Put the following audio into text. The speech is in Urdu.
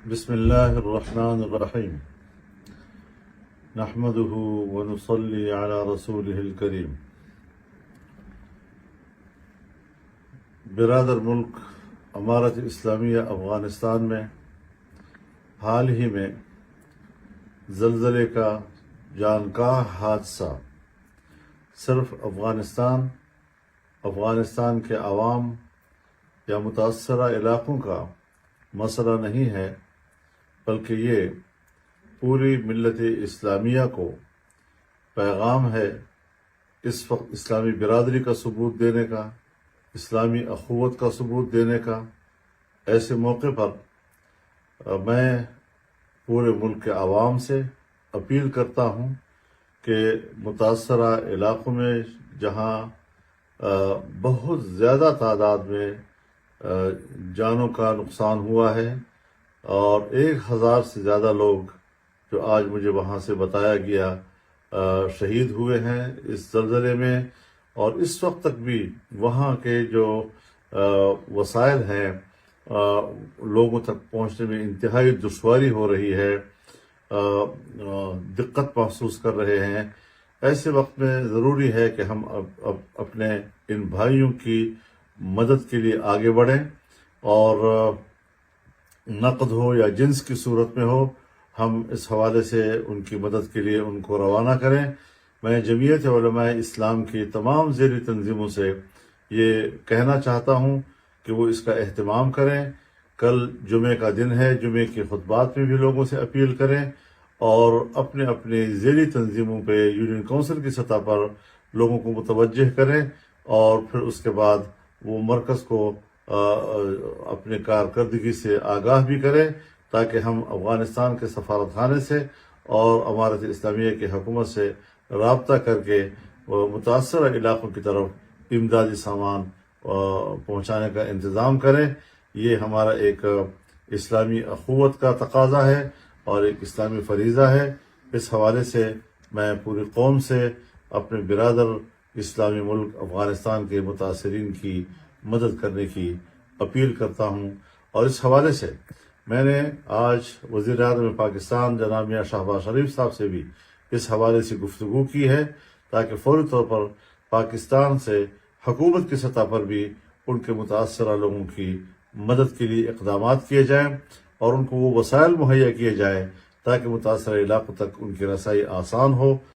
بسم الله الرحمن الرحيم نحمده ونصلي على رسوله الكريم برادر ملک امارت اسلامیہ افغانستان میں حال ہی میں زلزلے کا جانکاہ حادثہ صرف افغانستان کے عوام یا متاثرہ علاقوں کا مسئلہ نہیں ہے، بلکہ یہ پوری ملت اسلامیہ کو پیغام ہے اس وقت اسلامی برادری کا ثبوت دینے کا، اسلامی اخوت کا ثبوت دینے کا۔ ایسے موقع پر میں پورے ملک کے عوام سے اپیل کرتا ہوں کہ متاثرہ علاقوں میں جہاں بہت زیادہ تعداد میں جانوں کا نقصان ہوا ہے اور 1000 سے زیادہ لوگ جو آج مجھے وہاں سے بتایا گیا شہید ہوئے ہیں اس زلزلے میں، اور اس وقت تک بھی وہاں کے جو وسائل ہیں لوگوں تک پہنچنے میں انتہائی دشواری ہو رہی ہے، دقت محسوس کر رہے ہیں۔ ایسے وقت میں ضروری ہے کہ ہم اپنے ان بھائیوں کی مدد کے لیے آگے بڑھیں، اور نقد ہو یا جنس کی صورت میں ہو، ہم اس حوالے سے ان کی مدد کے لیے ان کو روانہ کریں۔ میں جمعیت علماء اسلام کی تمام ذیلی تنظیموں سے یہ کہنا چاہتا ہوں کہ وہ اس کا اہتمام کریں۔ کل جمعے کا دن ہے، جمعے کے خطبات میں بھی لوگوں سے اپیل کریں، اور اپنے اپنے ذیلی تنظیموں پہ یونین کونسل کی سطح پر لوگوں کو متوجہ کریں، اور پھر اس کے بعد وہ مرکز کو اپنے کارکردگی سے آگاہ بھی کریں، تاکہ ہم افغانستان کے سفارت خانے سے اور امارت اسلامیہ کی حکومت سے رابطہ کر کے متاثرہ علاقوں کی طرف امدادی سامان پہنچانے کا انتظام کریں۔ یہ ہمارا ایک اسلامی اخوت کا تقاضا ہے اور ایک اسلامی فریضہ ہے۔ اس حوالے سے میں پوری قوم سے اپنے برادر اسلامی ملک افغانستان کے متاثرین کی مدد کرنے کی اپیل کرتا ہوں، اور اس حوالے سے میں نے آج وزیر اعظم پاکستان جناب میاں شہباز شریف صاحب سے بھی اس حوالے سے گفتگو کی ہے، تاکہ فوری طور پر پاکستان سے حکومت کی سطح پر بھی ان کے متاثرہ لوگوں کی مدد کے لیے اقدامات کیے جائیں، اور ان کو وہ وسائل مہیا کیے جائیں تاکہ متاثرہ علاقوں تک ان کی رسائی آسان ہو۔